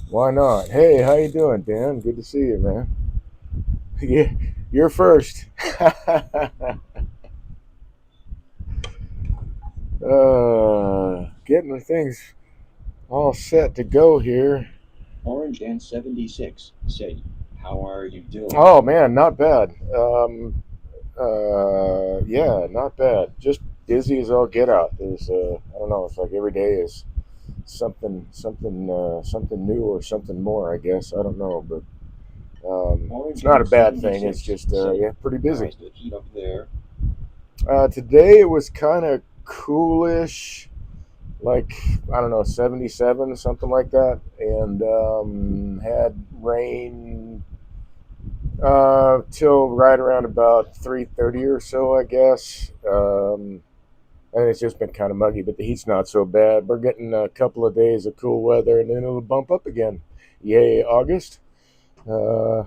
Why not? Hey, how you doing, Dan? Good to see you, man. Yeah, you're first. Getting the things all set to go here. Orange and 76 say, how are you doing? Oh man, not bad. Yeah, not bad. Just busy as all get out. There's, I don't know. It's like every day is something new or something more. I guess I don't know, but it's Orange not a and bad thing. It's 76 just, say, yeah, pretty busy. how's the heat up there? Today it was kind of coolish, like I don't know, 77, something like that, and had rain till right around about 3:30 or so, I guess. And it's just been kind of muggy, but the heat's not so bad. We're getting a couple of days of cool weather, and then it'll bump up again. Yay, August! Uh,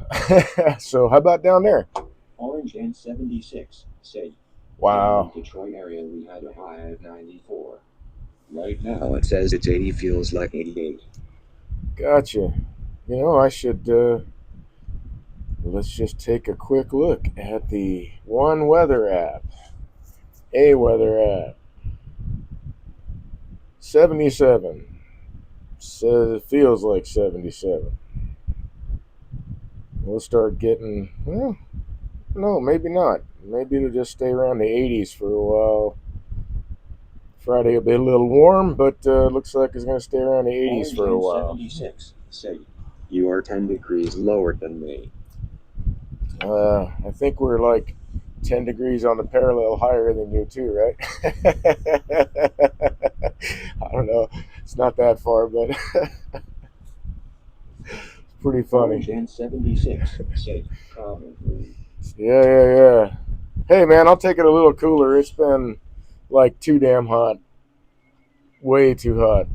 so how about down there? Orange and 76 say, in the Wow, Detroit area we had a high of 94. Right now it says it's 80, feels like 88. gotcha. I should. Let's just take a quick look at the One Weather app. A Weather app. 77. Says it feels like 77. We'll start getting, well, no, maybe not. Maybe it'll just stay around the 80s for a while. Friday will be a little warm, but looks like it's going to stay around the 80s Orange for a and while. 76 say, you are 10 degrees lower than me. I think we're like 10 degrees on the parallel higher than you, too, right? I don't know. It's not that far, but pretty Orange funny. and 76 say, probably. Yeah, yeah, yeah. Hey, man, I'll take it a little cooler. It's been like too damn hot, way too hot.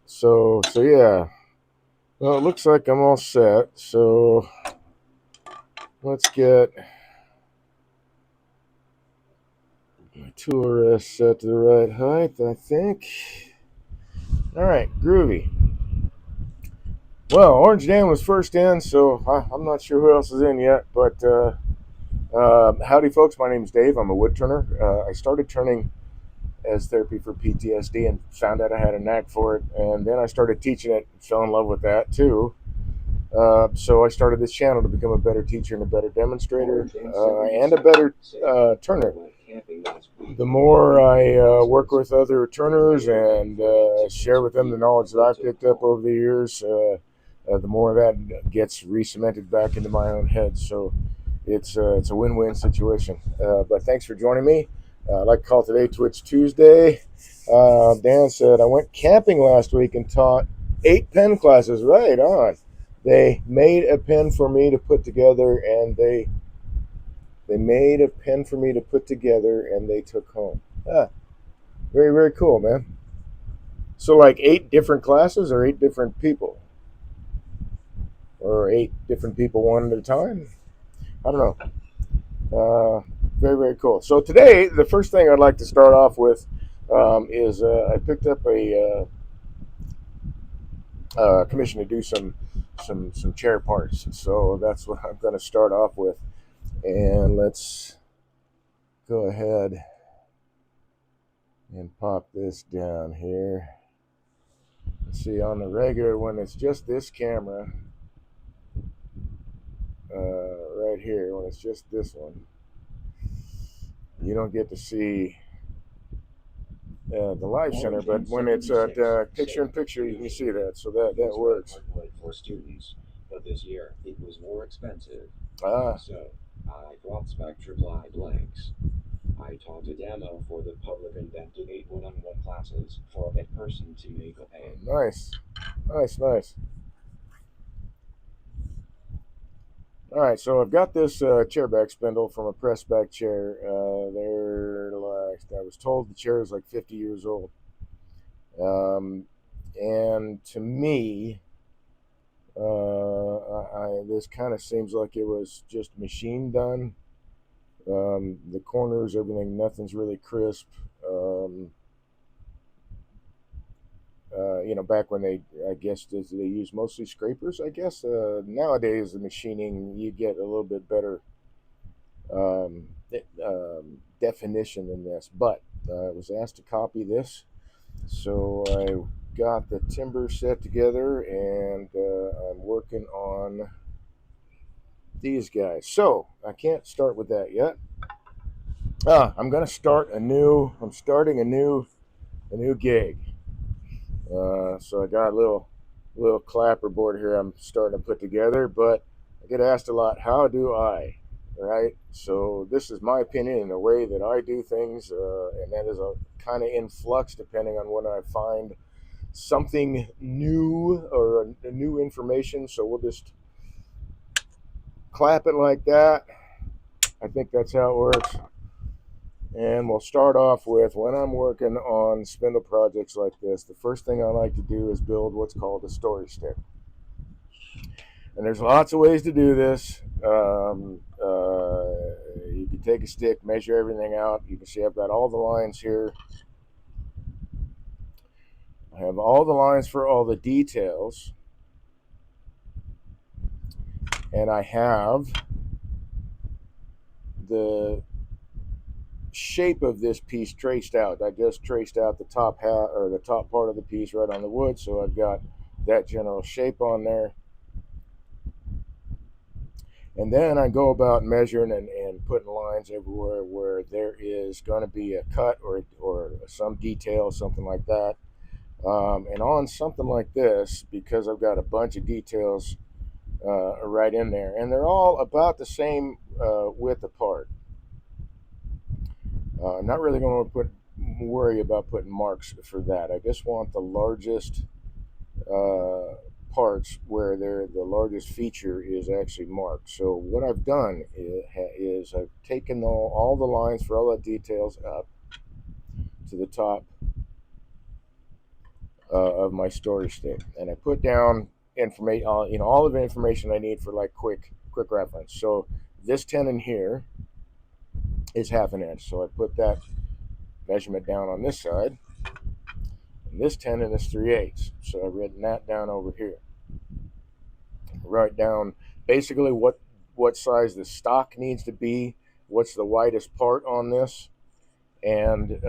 So yeah. Well, it looks like I'm all set. So let's get my tool rest set to the right height, I think. All right, groovy. Well, Orange Dan was first in, so I'm not sure who else is in yet, but howdy, folks. My name's Dave. I'm a wood turner. I started turning as therapy for PTSD and found out I had a knack for it. And then I started teaching it and fell in love with that too. So I started this channel to become a better teacher and a better demonstrator Orange and and a 76 better say, I turner. went camping last week The and found more 8 I pin work classes. with other I turners made a pen and for me to share with teach them the people knowledge what that they I've took picked up home. over the years, the more that gets re-cemented back into my own head. So it's a win-win situation. But thanks for joining me. I'd like to call today Twitch Tuesday. Dan said I went camping last week and taught 8 pen classes. Right on. They made a pen for me to put together, and they made a pen for me to put together, and they took home. Very, very cool, man. So, like 8 different classes or 8 different people? Or 8 different people one at a time? I don't know. Very, very cool. So, today, the first thing I'd like to start off with is I picked up a commission to do some chair parts. So, that's what I'm going to start off with. And let's go ahead and pop this down here. Let's see, on the regular one, it's just this camera right here. When it's just this one, you don't get to see the live center, Orange but and when it's 76 picture in say, picture, you can see usually that. So that was red works. hardwood for students, but this year it was more expensive. Ah, So I brought Spectra Ply blanks. I taught a demo for the public and then did 8 one-on-one classes for a person to make a pen. nice, nice, nice. All right, so I've got this chair back spindle from a press back chair. They're like, I was told the chair is like 50 years old. And to me, this kind of seems like it was just machine done. The corners, everything, nothing's really crisp. back when I guess they use mostly scrapers. I guess nowadays the machining you get a little bit better definition than this. But I was asked to copy this, so I got the timber set together, and I'm working on these guys. So I can't start with that yet. I'm gonna start a new. I'm starting a new gig. So I got a little clapperboard here I'm starting to put together, but I get asked a lot, how do I? Right? So this is my opinion and the way that I do things, and that is a kind of in flux depending on when I find something new or a new information. So we'll just clap it like that. I think that's how it works. And we'll start off with when I'm working on spindle projects like this, the first thing I like to do is build what's called a story stick. And there's lots of ways to do this. You can take a stick, measure everything out. You can see I've got all the lines here. I have all the lines for all the details. And I have the shape of this piece traced out. I just traced out the top half or the top part of the piece right on the wood, so I've got that general shape on there. And then I go about measuring and putting lines everywhere where there is going to be a cut or some detail, something like that. And on something like this, because I've got a bunch of details right in there, and they're all about the same width apart. I'm not really going to worry about putting marks for that. I just want the largest uh, parts where the largest feature is actually marked. So what I've done is I've taken all the lines for all the details up to the top of my story stick, and I put down information, all of the information I need for like quick reference. So this tenon here is 1/2 inch, so I put that measurement down on this side, and this tenon is 3/8, so I've written that down over here. Write down basically what size the stock needs to be, what's the widest part on this, and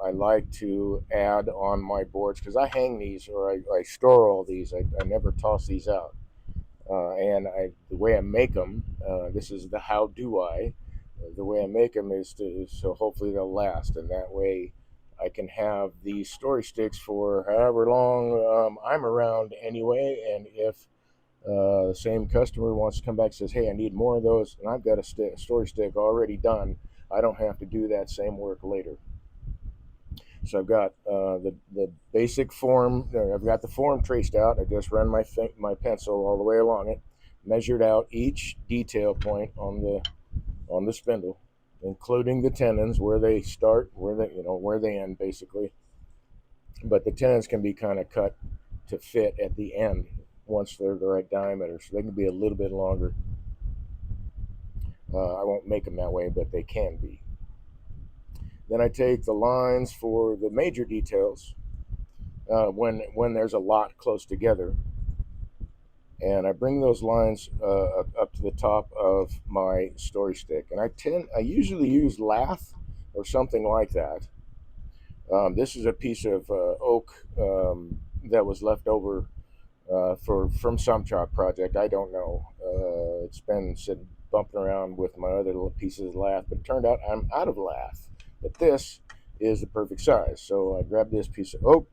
I like to add on my boards because I hang these or I store all these. I never toss these out. The way I make them, this is the how do I. The way I make them is so hopefully they'll last, and that way I can have these story sticks for however long I'm around anyway. And if the same customer wants to come back and says, "Hey, I need more of those," and I've got a story stick already done, I don't have to do that same work later. So I've got the basic form. I've got the form traced out. I just run my pencil all the way along it, measured out each detail point on the spindle, including the tenons where they start, where they end, basically. But the tenons can be kind of cut to fit at the end once they're the right diameter, so they can be a little bit longer. I won't make them that way, but they can be. Then I take the lines for the major details when there's a lot close together, and I bring those lines up to the top of my story stick. And I usually use lath or something like that. This is a piece of oak that was left over from some chop project. I don't know. It's been sitting bumping around with my other little pieces of lath, but it turned out I'm out of lath. But this is the perfect size. So I grab this piece of oak,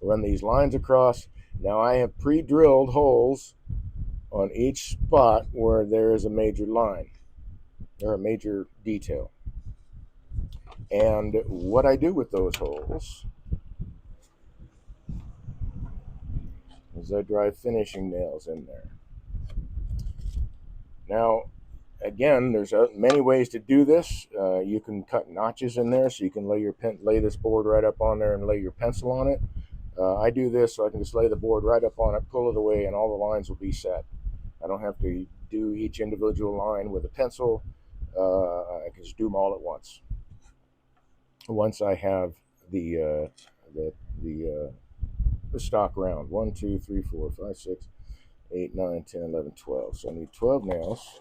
run these lines across. Now I have pre-drilled holes on each spot where there is a major line or a major detail. And what I do with those holes is I drive finishing nails in there. Now, again, there's many ways to do this. You can cut notches in there, so you can lay this board right up on there and lay your pencil on it. I do this so I can just lay the board right up on it, pull it away, and all the lines will be set. I don't have to do each individual line with a pencil. I can just do them all at once. Once I have the stock round. 1, 2, 3, 4, 5, 6, 8, 9, 10, 11, 12. So I need 12 nails.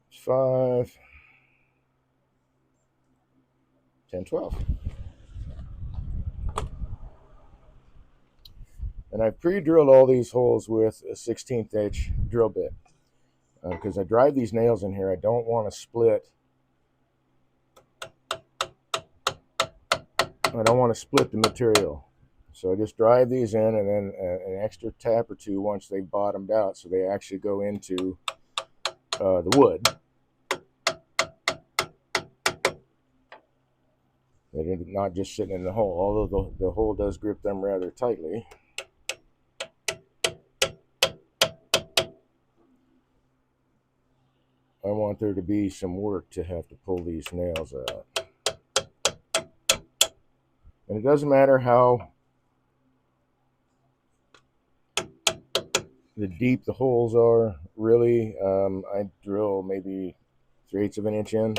It's 5, 10, 12. And I've pre-drilled all these holes with a 16th inch drill bit because I drive these nails in here. I don't want to split. I don't want to split the material. So I just drive these in and then an extra tap or two once they've bottomed out so they actually go into the wood. They're not just sitting in the hole, although the hole does grip them rather tightly. I want there to be some work to have to pull these nails out. And it doesn't matter how deep the holes are, really. I drill maybe 3/8 of an inch in.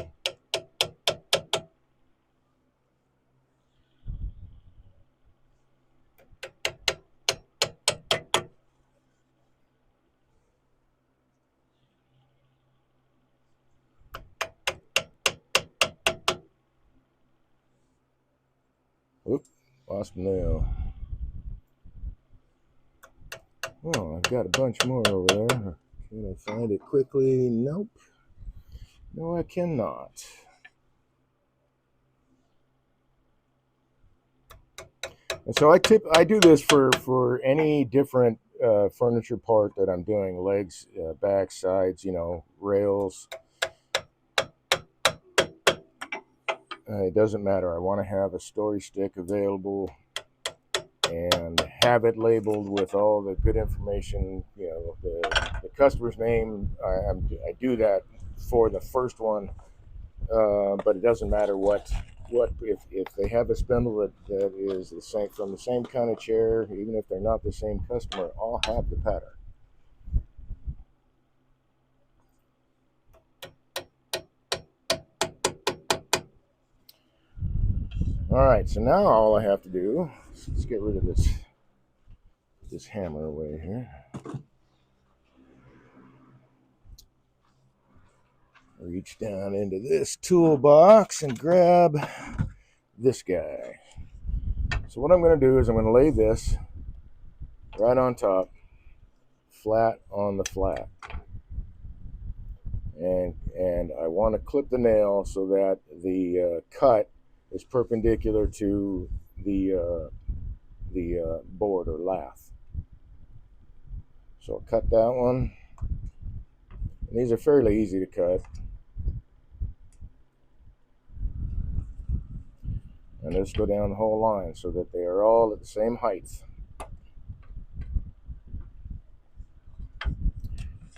Oop, lost a nail. Oh, I've got a bunch more over there. Can I find it quickly? Nope. No, I cannot. And so I do this for any different furniture part that I'm doing: legs, back, sides, rails. It doesn't matter. I want to have a story stick available and have it labeled with all the good information. The customer's name. I do that for the first one, but it doesn't matter what if they have a spindle that is the same from the same kind of chair, even if they're not the same customer, I'll have the pattern. All right, so now all I have to do, let's get rid of this hammer away here. Reach down into this toolbox and grab this guy. So what I'm going to do is I'm going to lay this right on top, flat on the flat. And I want to clip the nail so that the cut is perpendicular to the board or lath. So I'll cut that one. And these are fairly easy to cut. And just go down the whole line so that they are all at the same height.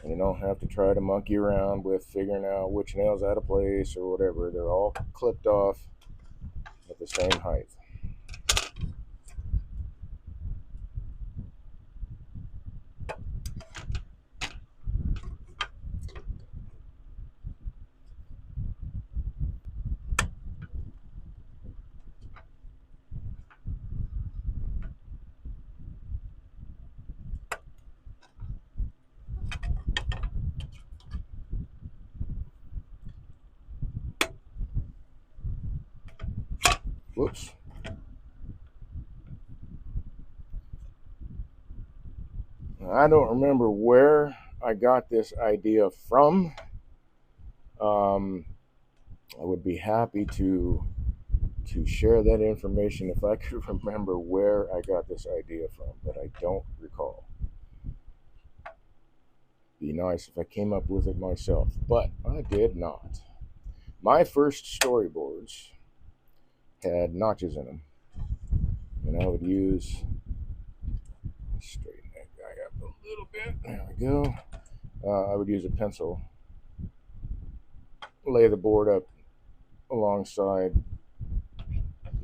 And you don't have to try to monkey around with figuring out which nail's out of place or whatever. They're all clipped off at the same height. Whoops. I don't remember where I got this idea from. I would be happy to share that information if I could remember where I got this idea from, but I don't recall. Be nice if I came up with it myself, but I did not. My first storyboards had notches in them, and I would use, straighten that guy up a little bit. There we go. I would use a pencil, lay the board up alongside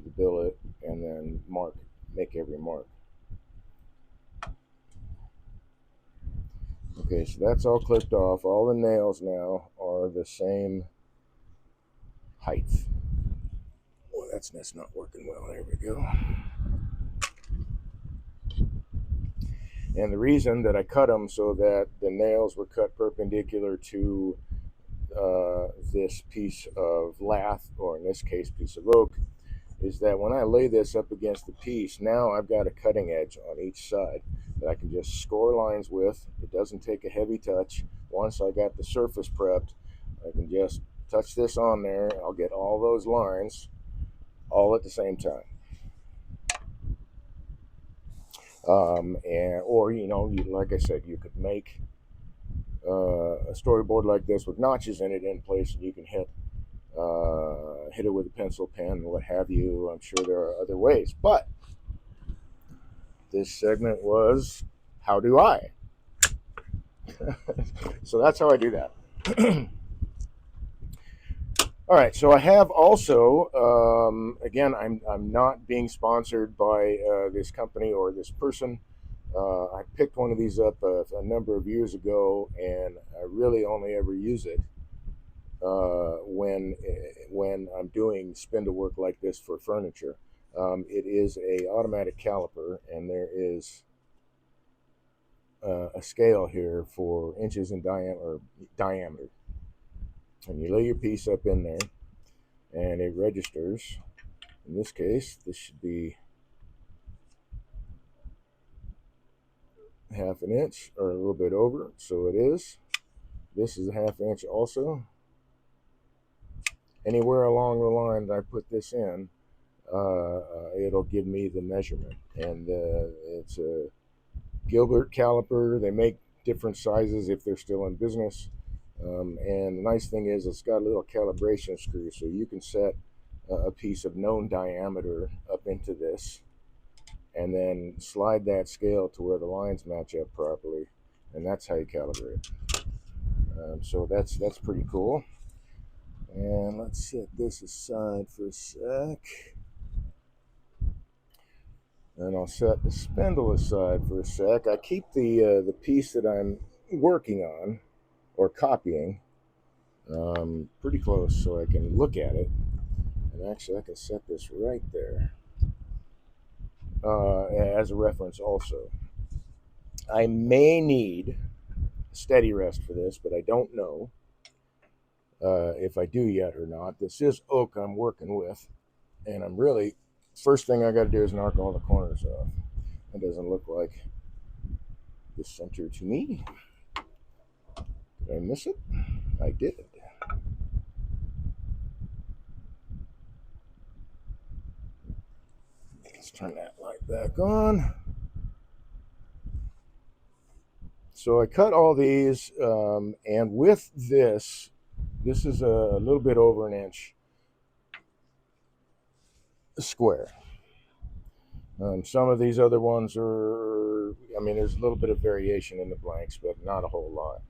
the billet, and then make every mark. Okay, so that's all clipped off. All the nails now are the same height. Well, that's not working well. There we go. And the reason that I cut them so that the nails were cut perpendicular to this piece of lath, or in this case, piece of oak, is that when I lay this up against the piece, now I've got a cutting edge on each side that I can just score lines with. It doesn't take a heavy touch. Once I got the surface prepped, I can just touch this on there. I'll get all those lines all at the same time. Or like I said, you could make a storyboard like this with notches in it in place, and you can hit it with a pencil pen, what have you. I'm sure there are other ways, but this segment was how do I? So that's how I do that. All right, so I have also, again, I'm not being sponsored by this company or this person. I picked one of these up a number of years ago, and I really only ever use it when I'm doing spindle work like this for furniture. It is a automatic caliper, and there is a scale here for inches in diameter. And you lay your piece up in there, and it registers. In this case, this should be half an inch or a little bit over, so it is. This is a half inch also. Anywhere along the line that I put this in, it'll give me the measurement. And it's a Gilbert caliper. They make different sizes if they're still in business. And the nice thing is it's got a little calibration screw, so you can set a piece of known diameter up into this and then slide that scale to where the lines match up properly, and that's how you calibrate. So that's pretty cool. And let's set this aside for a sec. And I'll set the spindle aside for a sec. I keep the piece that I'm working on or copying pretty close so I can look at it. And actually, I can set this right there as a reference also. I may need steady rest for this, but I don't know if I do yet or not. This is oak I'm working with, and I'm really, first thing I got to do is knock all the corners off. It doesn't look like the center to me. Did I miss it? I did. Let's turn that light back on. So I cut all these, and with this is a little bit over an inch square. Some of these other ones are, I mean, there's a little bit of variation in the blanks, but not a whole lot.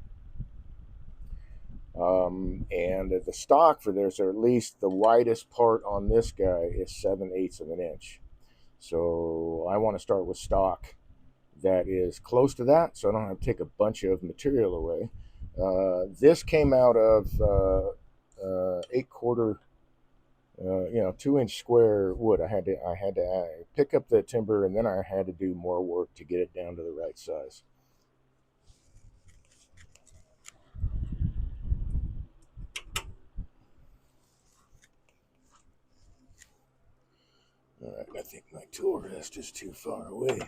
And the stock for this, or at least the widest part on this guy, is 7/8 of an inch. So I want to start with stock that is close to that, so I don't have to take a bunch of material away. This came out of 8/4, 2-inch square wood. I had to pick up the timber, and then I had to do more work to get it down to the right size. All right, I think my tool rest is too far away.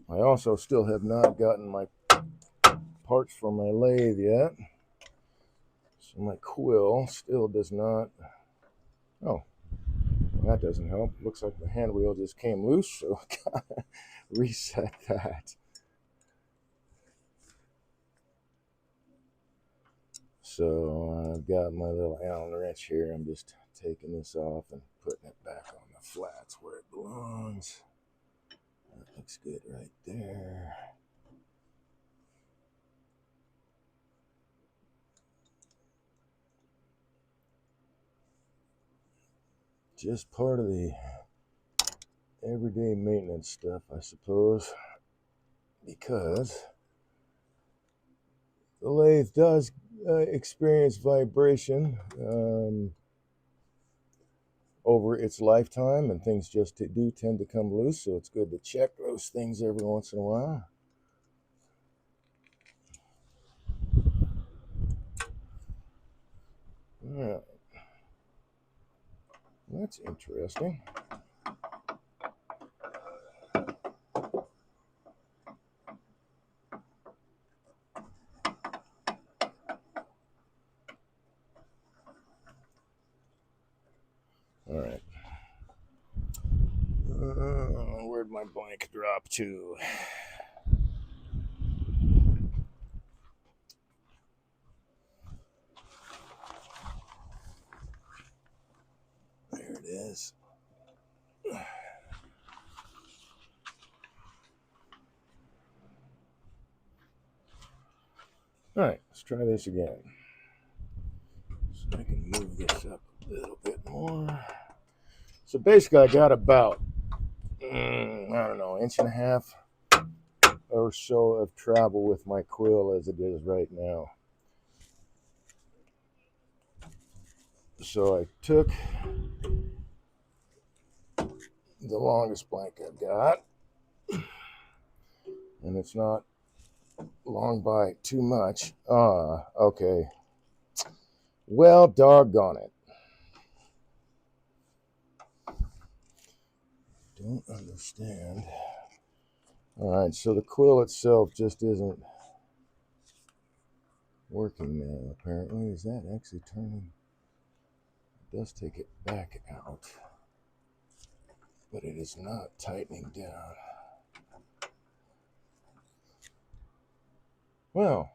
I also still have not gotten my parts for my lathe yet. So my quill still does not. Oh, that doesn't help. Looks like the hand wheel just came loose, so I gotta reset that. So I've got my little Allen wrench here. I'm just taking this off and putting it back on the flats where it belongs. That looks good right there. just part of the everyday maintenance stuff, I suppose, because the lathe does experience vibration over its lifetime, and things just do tend to come loose, so it's good to check those things every once in a while. All right. That's interesting. All right. Where'd my blank drop to? There it is. All right, let's try this again. So I can move this up a little bit more. So basically, I got about, I don't know, inch and a half or so of travel with my quill as it is right now. So I took the longest blank I've got, and it's not long by too much. Okay. Well, doggone it. Don't understand. All right, so the quill itself just isn't working now, apparently. Is that actually turning? It does take it back out, but it is not tightening down. Well,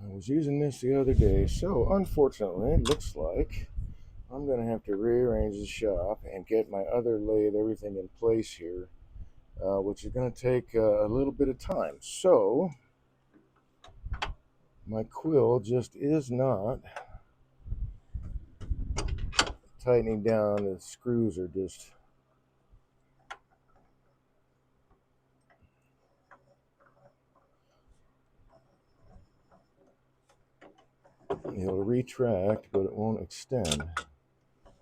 I was using this the other day, so unfortunately, it looks like I'm going to have to rearrange the shop and get my other lathe, everything in place here, which is going to take a little bit of time. So, my quill just is not tightening down. The screws are just it'll retract, but it won't extend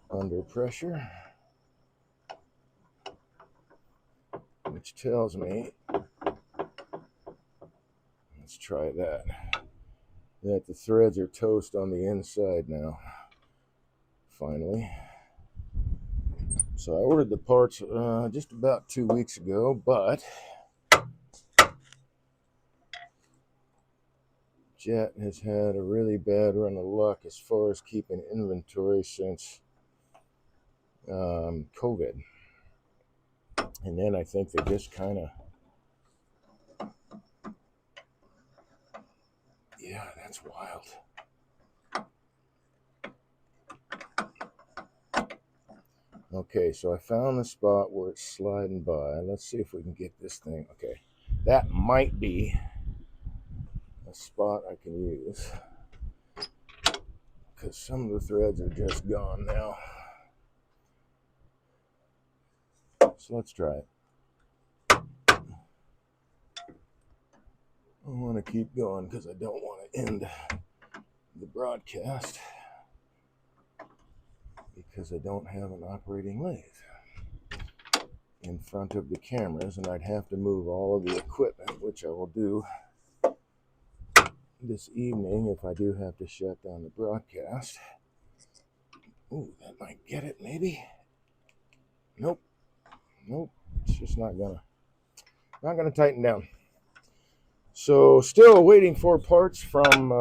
under pressure, which tells me, let's try that the threads are toast on the inside now, finally. So I ordered the parts just about 2 weeks ago, but Jet has had a really bad run of luck as far as keeping inventory since COVID. And then I think they just kind of, yeah, that's wild. Okay, so I found the spot where it's sliding by. Let's see if we can get this thing. Okay, that might be a spot I can use, because some of the threads are just gone now. So let's try it. I want to keep going because I don't want to end the broadcast because I don't have an operating lathe in front of the cameras, and I'd have to move all of the equipment, which I will do this evening if I do have to shut down the broadcast. Ooh, that might get it, maybe. Nope. It's just not gonna tighten down. So still waiting for parts from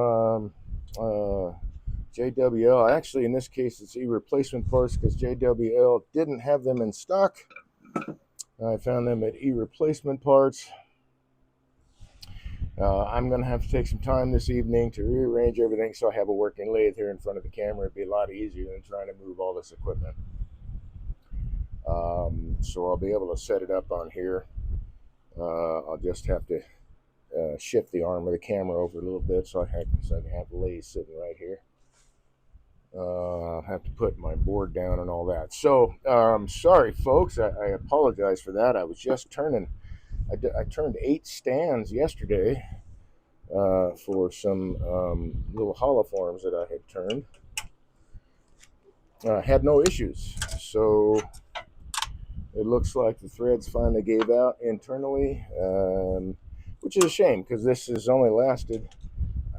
JWL. Actually, in this case, it's e-replacement parts because JWL didn't have them in stock. I found them at e-replacement parts. I'm going to have to take some time this evening to rearrange everything so I have a working lathe here in front of the camera. It'd be a lot easier than trying to move all this equipment. So I'll be able to set it up on here. I'll just have to shift the arm of the camera over a little bit so I can have the lathe sitting right here. I'll have to put my board down and all that. So sorry, folks. I apologize for that. I was just turning. I turned 8 stands yesterday for some little holoforms that I had turned. Had no issues. So it looks like the threads finally gave out internally, which is a shame because this has only lasted.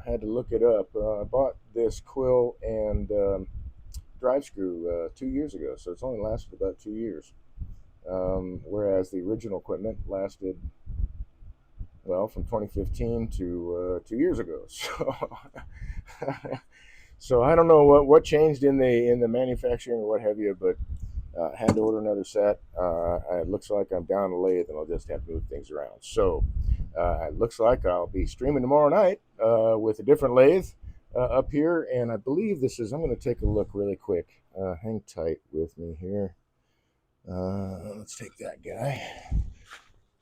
I had to look it up. I bought this quill and drive screw 2 years ago, so it's only lasted about 2 years. Whereas the original equipment lasted, well, from 2015 to 2 years ago. So I don't know what changed in the manufacturing or what have you, but had to order another set. It looks like I'm down a lathe, and I'll just have to move things around. So it looks like I'll be streaming tomorrow night with a different lathe up here, and I believe this is. I'm going to take a look really quick. Hang tight with me here. Let's take that guy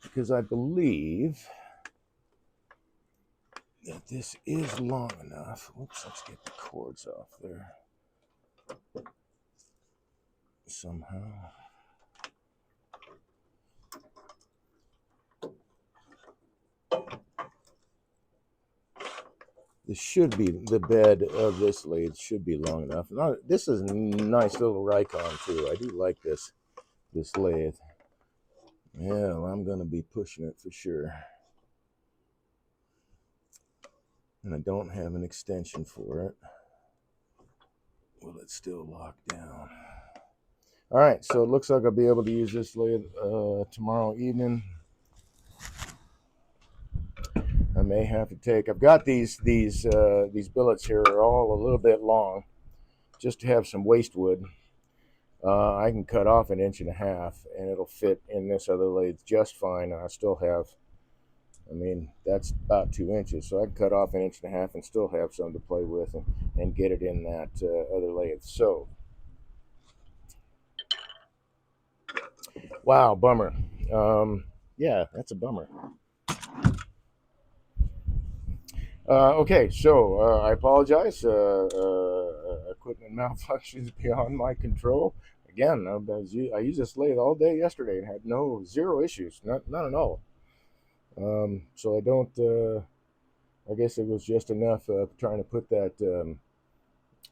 because I believe that this is long enough. Whoops, let's get the cords off there somehow. This should be the bed of this lathe should be long enough. This is a nice little Rikon too. I do like this lathe. Yeah, well, I'm gonna be pushing it for sure. And I don't have an extension for it. Will it still lock down? All right, so it looks like I'll be able to use this lathe tomorrow evening. I may have to take. I've got these billets here are all a little bit long, just to have some waste wood. I can cut off 1.5 inches, and it'll fit in this other lathe just fine. I still have. I mean, that's about 2 inches, so I can cut off 1.5 inches and still have some to play with and get it in that other lathe. So, wow, bummer. Yeah, that's a bummer. Okay, so I apologize. Equipment malfunctions beyond my control. Again, I used this lathe all day yesterday and had zero issues, none at all. So I don't. I guess it was just enough trying to put that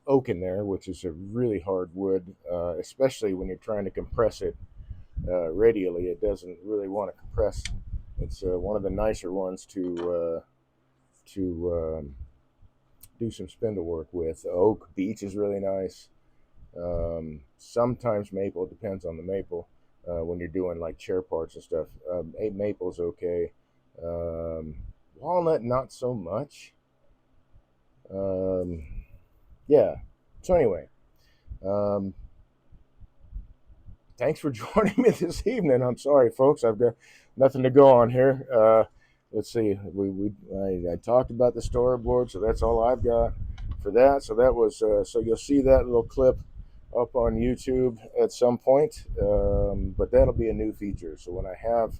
oak in there, which is a really hard wood, especially when you're trying to compress it radially. It doesn't really want to compress. It's one of the nicer ones to do some spindle work with. Oak beech is really nice. Sometimes maple, it depends on the maple. When you're doing like chair parts and stuff, maple's okay. Walnut, not so much. Yeah. So anyway, thanks for joining me this evening. I'm sorry, folks. I've got nothing to go on here. Let's see. I talked about the storyboard, so that's all I've got for that. So that was so you'll see that little clip up on YouTube at some point, but that'll be a new feature. So when I have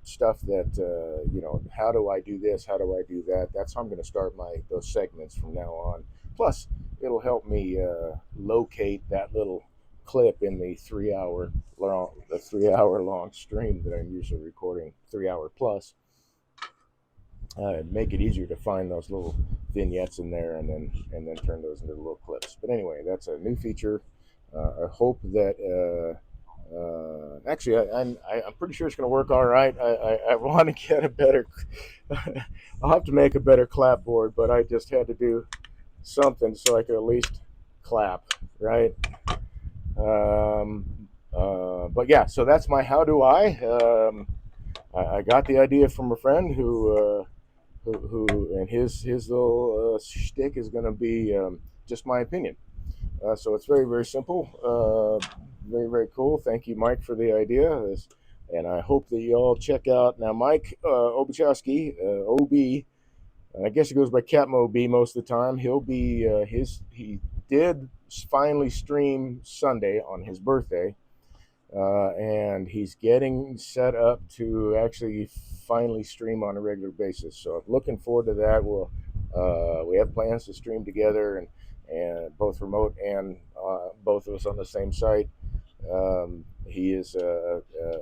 stuff that how do I do this? How do I do that? That's how I'm going to start those segments from now on. Plus, it'll help me locate that little clip in the 3 hour long stream that I'm usually recording, 3 hour plus. Make it easier to find those little vignettes in there, and then turn those into little clips. But anyway, that's a new feature. I hope that. Actually, I'm pretty sure it's going to work all right. I want to get a better. I'll have to make a better clapboard, but I just had to do something so I could at least clap, right? But yeah, so that's my how do I. I got the idea from a friend who and his little shtick is going to be just my opinion. So it's very, very simple. Very, very cool. Thank you, Mike, for the idea. And I hope that you all check out. Now, Mike Obuchowski, OB, I guess he goes by Capmo B most of the time. He'll be, he did finally stream Sunday on his birthday. And he's getting set up to actually finally stream on a regular basis. So I'm looking forward to that. We have plans to stream together, and and both remote and both of us on the same site. He is a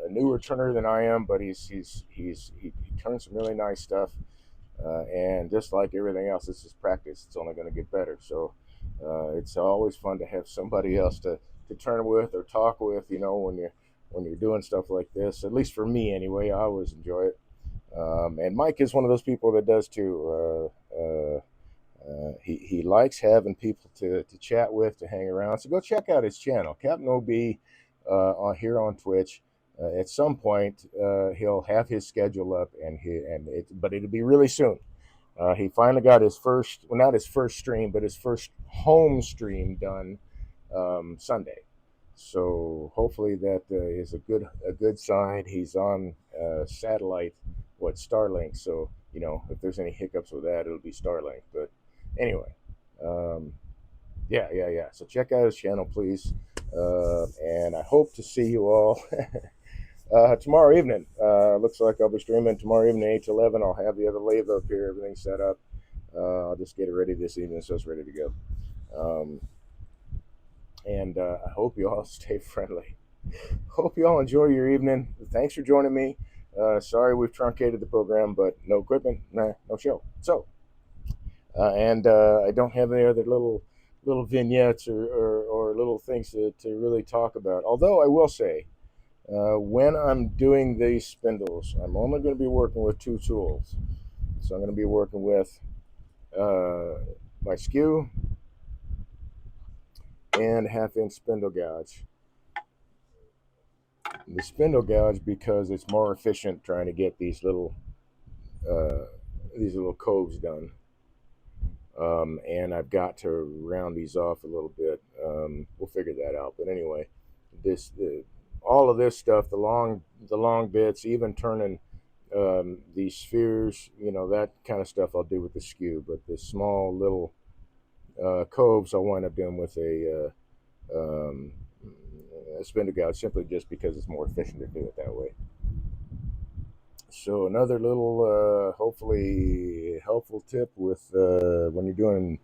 newer turner than I am, but he turns some really nice stuff. And just like everything else, this is practice. It's only going to get better. So it's always fun to have somebody else to turn with or talk with. When you're doing stuff like this. At least for me, anyway, I always enjoy it. And Mike is one of those people that does too. He likes having people to chat with, to hang around. So go check out his channel, Captain OB, on here on Twitch. At some point, he'll have his schedule up, but it'll be really soon. He finally got his first, well, not his first stream, but his first home stream done Sunday. So hopefully that is a good sign. He's on satellite, Starlink. So if there's any hiccups with that, it'll be Starlink. But anyway, um, yeah. So check out his channel, please, and I hope to see you all tomorrow evening. Looks like I'll be streaming tomorrow evening, 8 to 11. I'll have the other lathe up here, everything set up. I'll just get it ready this evening, so it's ready to go. And I hope you all stay friendly. Hope you all enjoy your evening. Thanks for joining me. Sorry we've truncated the program, but no equipment, no show. So, and I don't have any other little vignettes or little things to really talk about. Although I will say, when I'm doing these spindles, I'm only going to be working with two tools. So I'm going to be working with my skew and half-inch spindle gouge. The spindle gouge because it's more efficient trying to get uh, these little coves done. And I've got to round these off a little bit. We'll figure that out. But anyway, all of this stuff, the long bits, even turning these spheres, that kind of stuff I'll do with the skew. But the small little coves, I'll wind up doing with a spindle gouge, simply just because it's more efficient to do it that way. So another little, hopefully helpful tip with when you're doing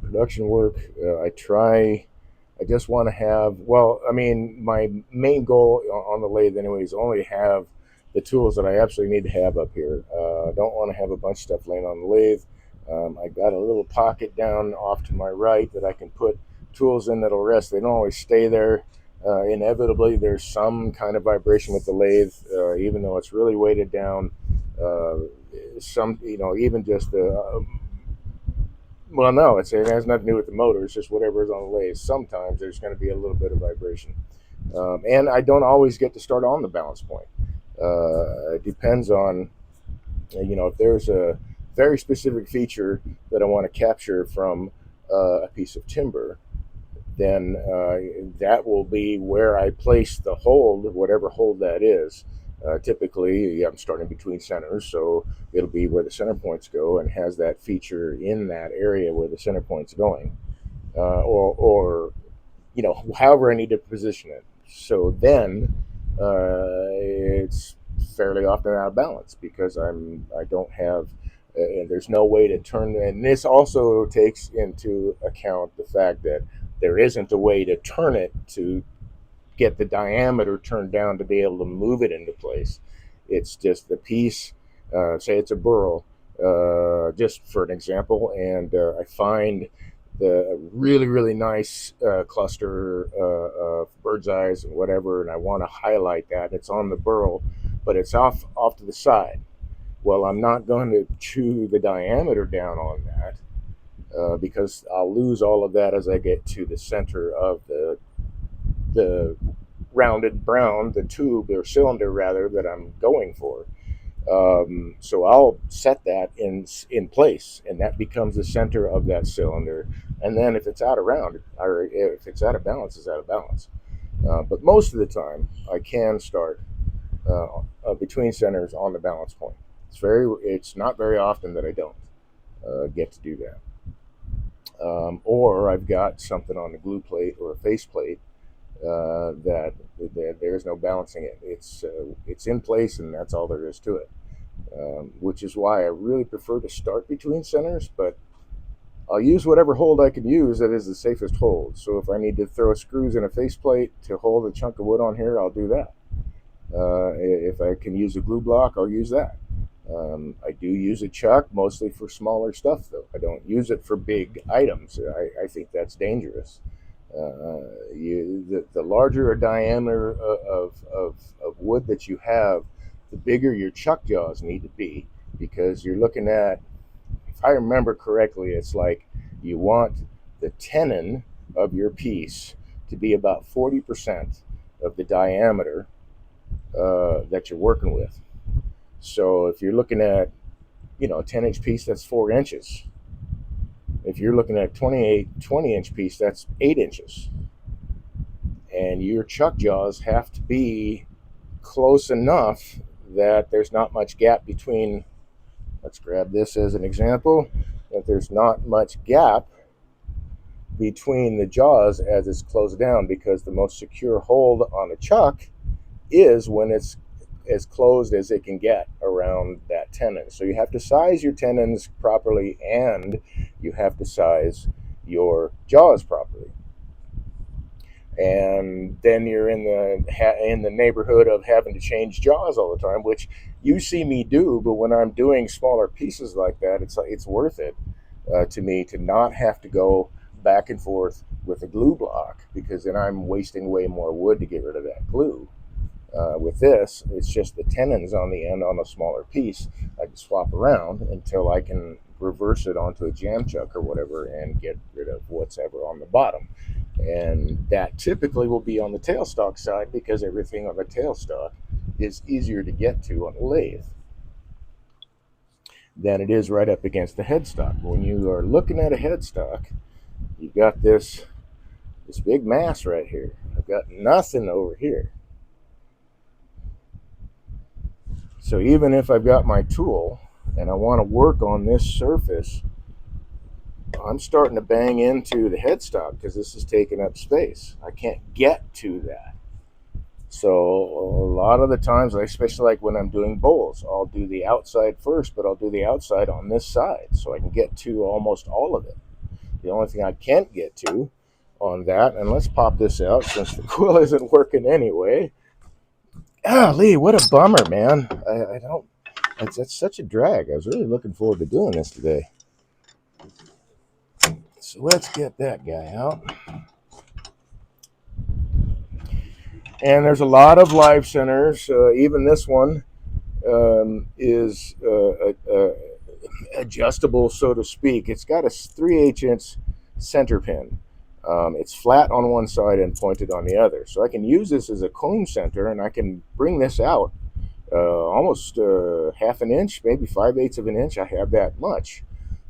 production work, I just want to have, well, I mean, my main goal on the lathe anyway is only have the tools that I absolutely need to have up here. I don't want to have a bunch of stuff laying on the lathe. I got a little pocket down off to my right that I can put tools in that'll rest. They don't always stay there. Inevitably, there's some kind of vibration with the lathe, even though it's really weighted down. Even just the well, no, it has nothing to do with the motor. It's just whatever is on the lathe. Sometimes there's going to be a little bit of vibration, and I don't always get to start on the balance point. It depends on, if there's a very specific feature that I want to capture from a piece of timber, then that will be where I place the hold, whatever hold that is. Typically, I'm starting between centers, so it'll be where the center points go and has that feature in that area where the center point's going, or however I need to position it. So then it's fairly often out of balance because I don't have there's no way to turn, and this also takes into account the fact that there isn't a way to turn it to get the diameter turned down to be able to move it into place. It's just the piece, say it's a burl, just for an example, and I find the really, really nice cluster of bird's eyes and whatever, and I want to highlight that. It's on the burl, but it's off to the side. Well, I'm not going to chew the diameter down on that because I'll lose all of that as I get to the center of the rounded brown, the tube or cylinder rather that I'm going for. So I'll set that in place, and that becomes the center of that cylinder. And then if it's out of round, or if it's out of balance, it's out of balance. But most of the time, I can start between centers on the balance point. It's not very often that I don't get to do that. Or I've got something on the glue plate or a face plate that there's no balancing it. It's in place, and that's all there is to it. Which is why I really prefer to start between centers, but I'll use whatever hold I can use that is the safest hold. So if I need to throw screws in a faceplate to hold a chunk of wood on here, I'll do that. If I can use a glue block, I'll use that. I do use a chuck mostly for smaller stuff, though. I don't use it for big items. I think that's dangerous. The larger a diameter of wood that you have, the bigger your chuck jaws need to be, because you're looking at, if I remember correctly, it's like you want the tenon of your piece to be about 40% of the diameter that you're working with. So if you're looking at, a 10-inch piece, that's 4 inches. If you're looking at 20-inch piece, that's 8 inches. And your chuck jaws have to be close enough that there's not much gap between, let's grab this as an example, that there's not much gap between the jaws as it's closed down, because the most secure hold on a chuck is when it's as closed as it can get around that tenon. So you have to size your tenons properly, and you have to size your jaws properly. And then you're in the neighborhood of having to change jaws all the time, which you see me do. But when I'm doing smaller pieces like that, it's worth it to me to not have to go back and forth with a glue block, because then I'm wasting way more wood to get rid of that glue. With this, it's just the tenons on the end on a smaller piece. I can swap around until I can reverse it onto a jam chuck or whatever and get rid of what's ever on the bottom. And that typically will be on the tailstock side, because everything on the tailstock is easier to get to on a lathe than it is right up against the headstock. When you are looking at a headstock, you've got this big mass right here. I've got nothing over here. So even if I've got my tool and I want to work on this surface, I'm starting to bang into the headstock because this is taking up space. I can't get to that. So a lot of the times, especially like when I'm doing bowls, I'll do the outside first, but I'll do the outside on this side so I can get to almost all of it. The only thing I can't get to on that, and let's pop this out since the quill isn't working anyway. Lee, what a bummer, man. I don't. That's such a drag. I was really looking forward to doing this today. So let's get that guy out. And there's a lot of live centers. Even this one is adjustable, so to speak. It's got a 3/8 inch center pin. It's flat on one side and pointed on the other. So I can use this as a cone center, and I can bring this out almost half an inch, maybe 5/8 of an inch. I have that much.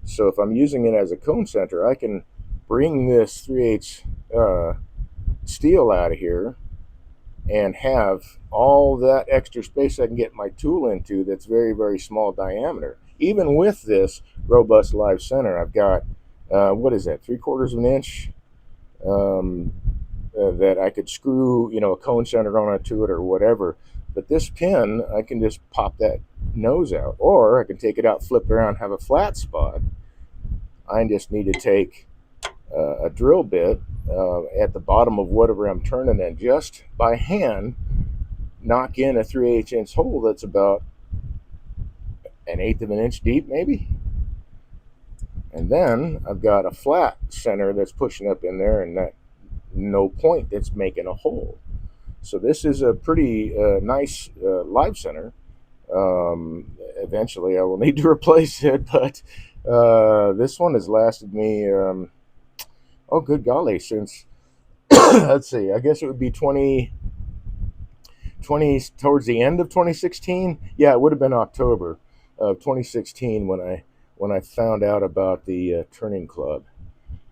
So if I'm using it as a cone center, I can bring this 3/8 steel out of here and have all that extra space I can get my tool into that's very, very small diameter. Even with this robust live center, I've got, what is that, 3/4 of an inch that I could screw, a cone center onto it or whatever. But this pin, I can just pop that nose out, or I can take it out, flip it around, have a flat spot. I just need to take a drill bit at the bottom of whatever I'm turning, and just by hand knock in a 3/8 inch hole that's about 1/8 of an inch deep, maybe. And then I've got a flat center that's pushing up in there, and that no point that's making a hole. So this is a pretty nice live center. Eventually I will need to replace it, but this one has lasted me, oh good golly, since let's see, I guess it would be 2020, towards the end of 2016. Yeah, it would have been October of 2016 when I found out about the turning club,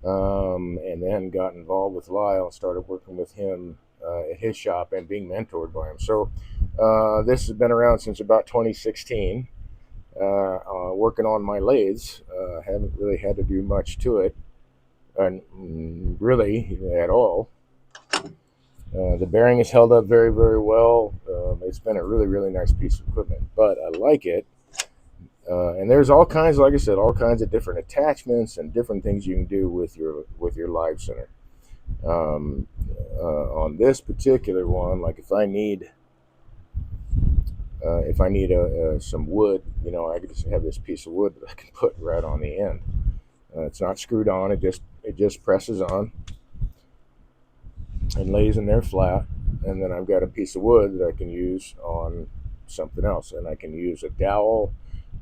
and then got involved with Lyle and started working with him at his shop and being mentored by him. So this has been around since about 2016. Working on my lathes, haven't really had to do much to it, really at all. The bearing has held up very, very well. It's been a really, really nice piece of equipment, but I like it And there's all kinds, like I said, all kinds of different attachments and different things you can do with your live center. Um, on this particular one, like if I need some wood, I could just have this piece of wood that I can put right on the end. It's not screwed on; it just presses on and lays in there flat. And then I've got a piece of wood that I can use on something else, and I can use a dowel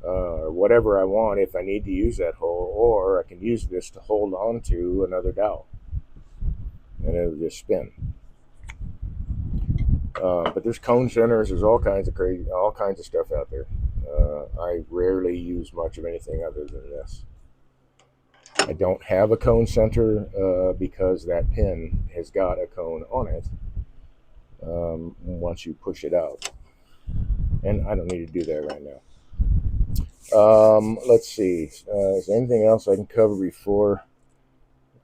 or whatever I want if I need to use that hole, or I can use this to hold on to another dowel, and it'll just spin. But there's cone centers. There's all kinds of crazy, all kinds of stuff out there. I rarely use much of anything other than this. I don't have a cone center because that pin has got a cone on it once you push it out. And I don't need to do that right now. Let's see. Is there anything else I can cover before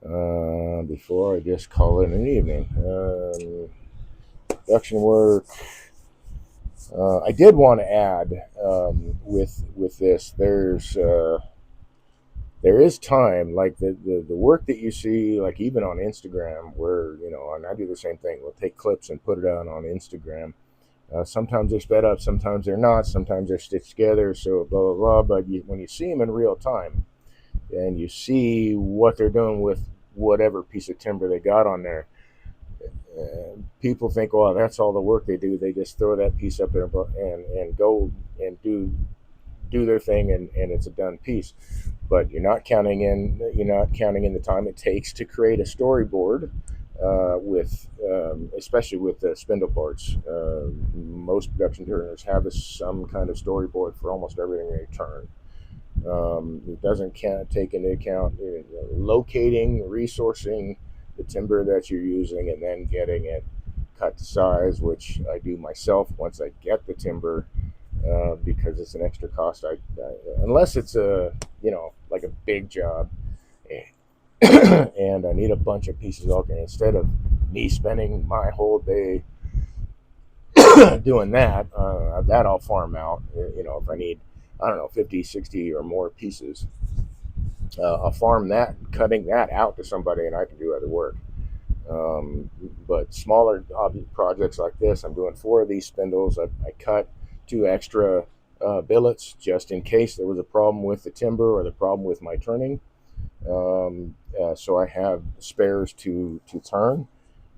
I just call it an evening? Production work. I did want to add with this. There is time, like the work that you see, like even on Instagram, where and I do the same thing. We'll take clips and put it out on Instagram. Sometimes they're sped up, sometimes they're not, sometimes they're stitched together. So blah blah blah. But when you see them in real time, and you see what they're doing with whatever piece of timber they got on there, people think, "Oh, that's all the work they do. They just throw that piece up there and go and do their thing, and it's a done piece." But you're not counting in the time it takes to create a storyboard with especially with the spindle parts. Most production turners have some kind of storyboard for almost everything they turn. It doesn't take into account locating, resourcing the timber that you're using, and then getting it cut to size, which I do myself once I get the timber, because it's an extra cost. Unless it's like a big job, and I need a bunch of pieces. Okay, instead of me spending my whole day doing that I'll farm out. If I need, I don't know, 50, 60 or more pieces, I'll farm that, cutting that out to somebody, and I can do other work. But smaller projects like this, I'm doing 4 of these spindles. I cut 2 extra billets just in case there was a problem with the timber or the problem with my turning. So I have spares to turn,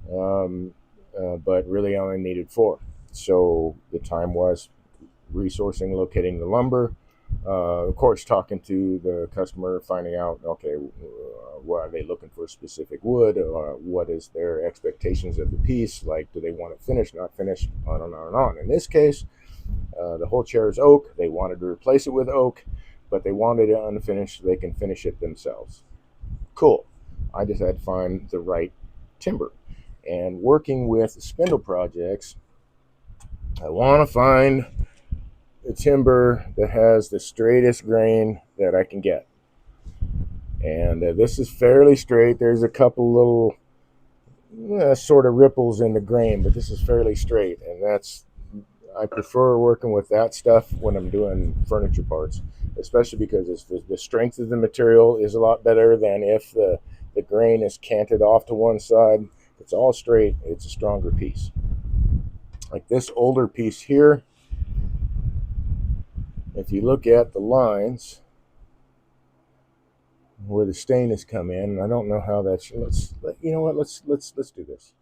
but really I only needed 4. So the time was resourcing, locating the lumber, of course, talking to the customer, finding out, okay, what are they looking for specific wood, or what is their expectations of the piece, like do they want it finished, not finished, on and on and on. In this case, the whole chair is oak. They wanted to replace it with oak, but they wanted it unfinished so they can finish it themselves. Cool. I just had to find the right timber. And working with spindle projects, I want to find the timber that has the straightest grain that I can get. And this is fairly straight. There's a couple little sort of ripples in the grain, but this is fairly straight. And I prefer working with that stuff when I'm doing furniture parts, especially because the strength of the material is a lot better than if the grain is canted off to one side. If it's all straight, it's a stronger piece. Like this older piece here, if you look at the lines where the stain has come in, and I don't know how that's. You know what? Let's do this.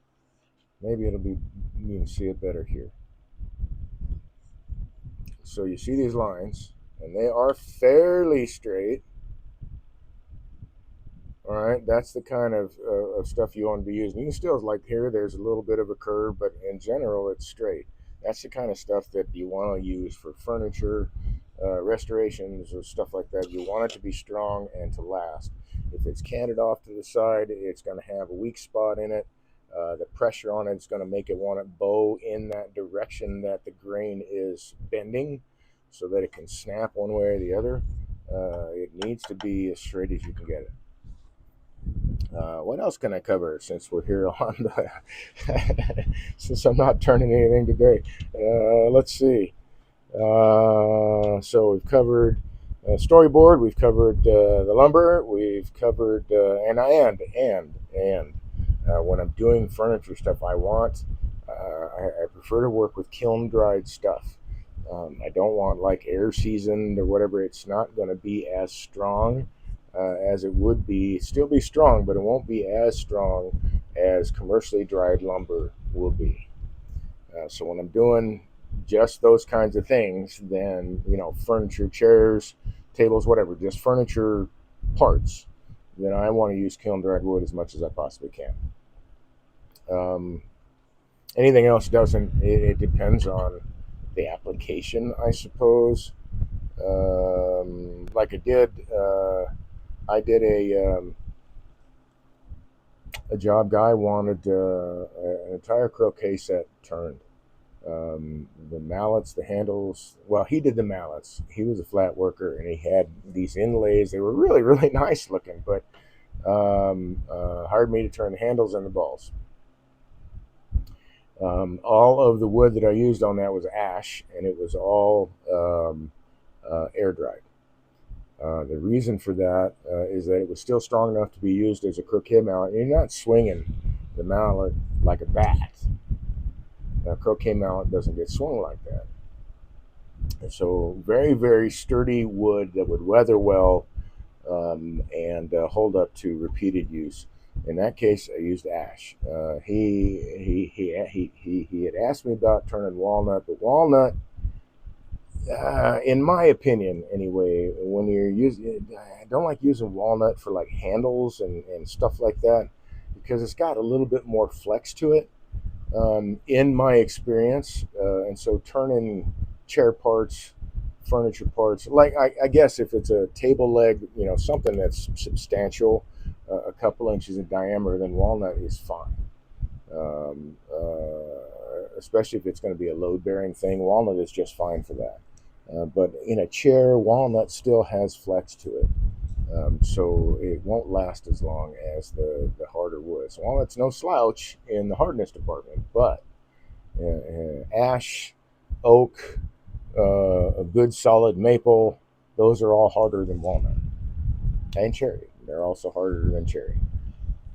Maybe it'll be, you can see it better here. So you see these lines, and they are fairly straight. All right, that's the kind of stuff you want to be using. You can still, like here, there's a little bit of a curve, but in general, it's straight. That's the kind of stuff that you want to use for furniture, restorations, or stuff like that. You want it to be strong and to last. If it's canted off to the side, it's going to have a weak spot in it. The pressure on it's going to make it want to bow in that direction that the grain is bending, so that it can snap one way or the other. It needs to be as straight as you can get it. What else can I cover since we're here on since I'm not turning anything today? Let's see. So we've covered storyboard. We've covered the lumber. We've covered and when I'm doing furniture stuff, I prefer to work with kiln dried stuff. I don't want like air seasoned or whatever. It's not going to be as strong as it would be. Still be strong, but it won't be as strong as commercially dried lumber will be. So when I'm doing just those kinds of things, then furniture, chairs, tables, whatever, just furniture parts, then I want to use kiln dried wood as much as I possibly can. Um, Anything else doesn't. It depends on the application, I suppose. Like I did a job. Guy wanted an entire croquet set turned. The mallets, the handles. Well, he did the mallets. He was a flat worker, and he had these inlays. They were really, really nice looking, but hired me to turn the handles and the balls. All of the wood that I used on that was ash, and it was all air dried. The reason for that is that it was still strong enough to be used as a croquet mallet. You're not swinging the mallet like a bat. A croquet mallet doesn't get swung like that. And so, very, very sturdy wood that would weather well and hold up to repeated use. In that case, I used ash. He had asked me about turning walnut, but walnut, in my opinion, anyway, when you're using, I don't like using walnut for like handles and stuff like that because it's got a little bit more flex to it, in my experience. And so turning chair parts, furniture parts, like I guess if it's a table leg, something that's substantial, a couple inches in diameter, then walnut is fine. Especially if it's going to be a load bearing thing, walnut is just fine for that. But in a chair, walnut still has flex to it. So it won't last as long as the harder woods. Walnut's no slouch in the hardness department, but ash, oak, a good solid maple, those are all harder than walnut. And cherry. They're also harder than cherry.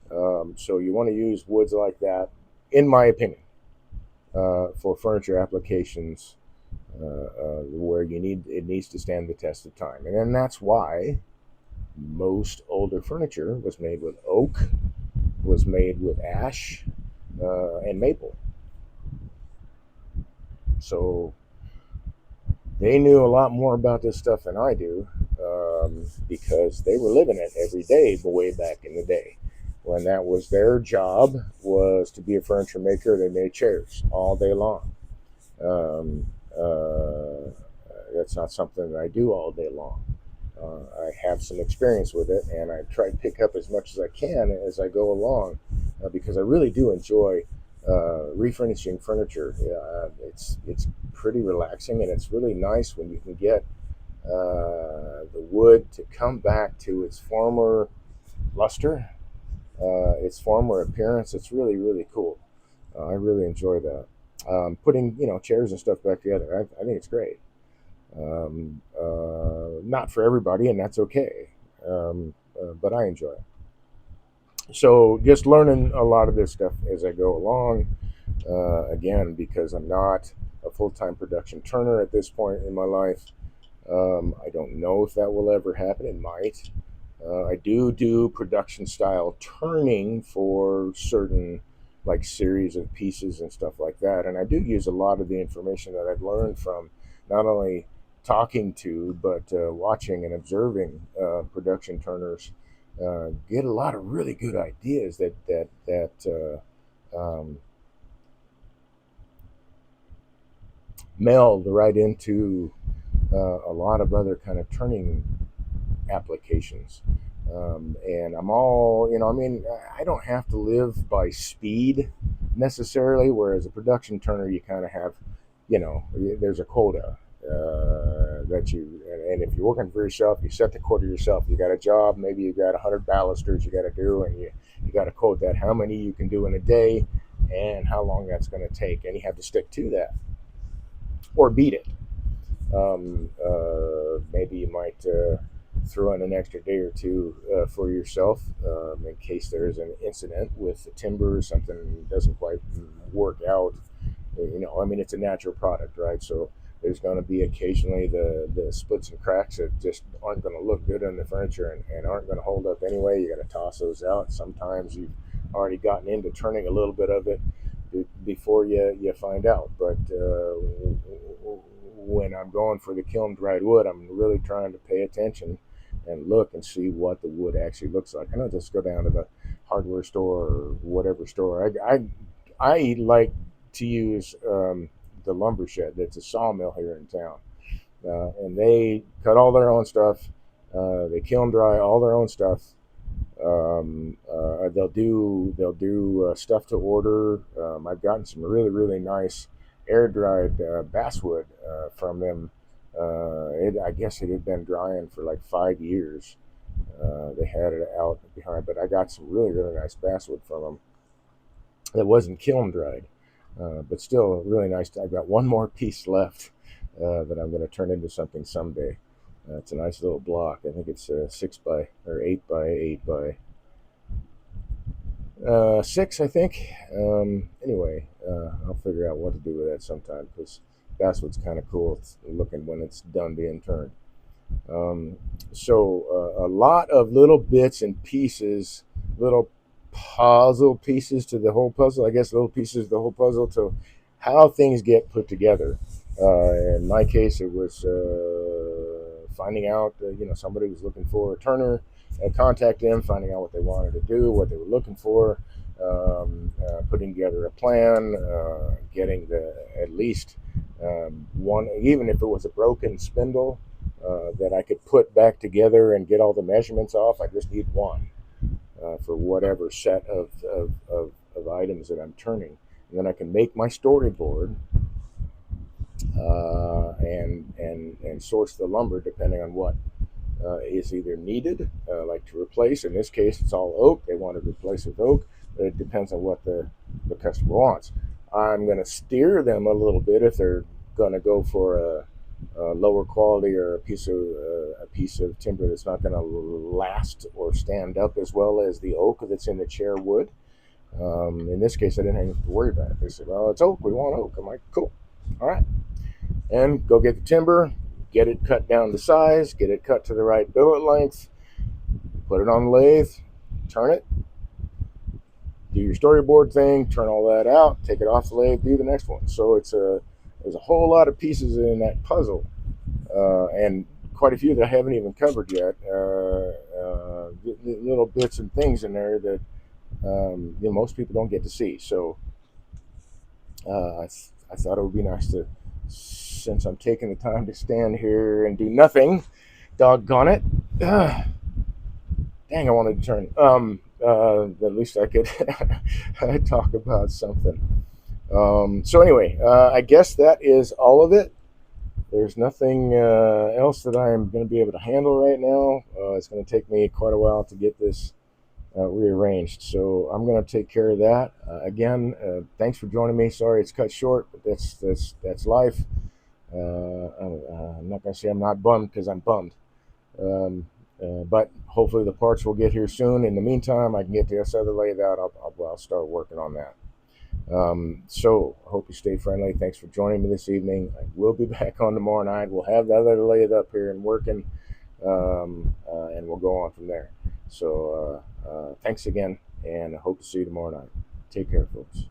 So you want to use woods like that, in my opinion, for furniture applications where it needs to stand the test of time. And then that's why most older furniture was made with oak, was made with ash, and maple. So they knew a lot more about this stuff than I do, because they were living it every day, way back in the day. When that was their job, was to be a furniture maker. They made chairs all day long. Um, that's not something that I do all day long. I have some experience with it, and I try to pick up as much as I can as I go along, because I really do enjoy refurnishing furniture. It's pretty relaxing, and it's really nice when you can get the wood to come back to its former luster, its former appearance. It's really, really cool. I really enjoy that. Putting chairs and stuff back together, I think it's great. Not for everybody, and that's okay. But I enjoy it. So just learning a lot of this stuff as I go along. Again, because I'm not a full-time production turner at this point in my life. I don't know if that will ever happen. It might. I do production style turning for certain like series of pieces and stuff like that, and I do use a lot of the information that I've learned from not only talking to but watching and observing production turners. Get a lot of really good ideas that meld right into a lot of other kind of turning applications. And I'm all, I mean, I don't have to live by speed necessarily, whereas a production turner, you kind of have, there's a quota that and if you're working for yourself, you set the quota yourself. You got a job, maybe you got 100 balusters you got to do, and you got to quote that, how many you can do in a day and how long that's going to take. And you have to stick to that or beat it. Maybe you might throw in an extra day or two for yourself in case there's an incident with the timber or something doesn't quite work out. I mean, it's a natural product, right? So there's going to be occasionally the splits and cracks that just aren't going to look good on the furniture and aren't going to hold up anyway. You got to toss those out. Sometimes you've already gotten into turning a little bit of it before you find out. But when I'm going for the kiln dried wood, I'm really trying to pay attention and look and see what the wood actually looks like. I don't just go down to the hardware store or whatever store. I like to use the lumber shed. That's a sawmill here in town, and they cut all their own stuff. They kiln dry all their own stuff. They'll do stuff to order. I've gotten some really nice air dried basswood from them. I guess it had been drying for like 5 years. They had it out behind, but I got some really nice basswood from them that wasn't kiln dried, but still really nice. I've got one more piece left that I'm going to turn into something someday. It's a nice little block. I think it's 8 by 6, I think. Anyway, I'll figure out what to do with that sometime because basswood's kind of cool. It's looking when it's done being turned. So a lot of little bits and pieces, little puzzle pieces to the whole puzzle. I guess little pieces of the whole puzzle to how things get put together. In my case, it was finding out. Somebody was looking for a turner. Contact them, finding out what they wanted to do, what they were looking for, putting together a plan, getting the at least one, even if it was a broken spindle that I could put back together and get all the measurements off. I just need one for whatever set of items that I'm turning. And then I can make my storyboard and source the lumber depending on what is either needed, like to replace. In this case, it's all oak. They want to replace with oak, but it depends on what the customer wants. I'm going to steer them a little bit if they're going to go for a lower quality or a piece of timber that's not going to last or stand up as well as the oak that's in the chair would. In this case, I didn't have to worry about it. They said, "Well, it's oak. We want oak." I'm like, "Cool, all right." And go get the timber, get it cut down to size, get it cut to the right billet length, put it on the lathe, turn it, do your storyboard thing, turn all that out, take it off the lathe, do the next one. So there's a whole lot of pieces in that puzzle, and quite a few that I haven't even covered yet. Little bits and things in there that most people don't get to see. So I thought it would be nice to, since I'm taking the time to stand here and do nothing, doggone it. Dang, I wanted to turn. At least I could talk about something. So anyway, I guess that is all of it. There's nothing else that I'm going to be able to handle right now. It's going to take me quite a while to get this rearranged. So I'm going to take care of that. Again, thanks for joining me. Sorry it's cut short, but that's life. I'm not going to say I'm not bummed because I'm bummed. But hopefully the parts will get here soon. In the meantime, I can get this other lathe out. I'll start working on that. So I hope you stay friendly. Thanks for joining me this evening. I will be back on tomorrow night. We'll have the other lathe up here and working, and we'll go on from there. So thanks again, and I hope to see you tomorrow night. Take care, folks.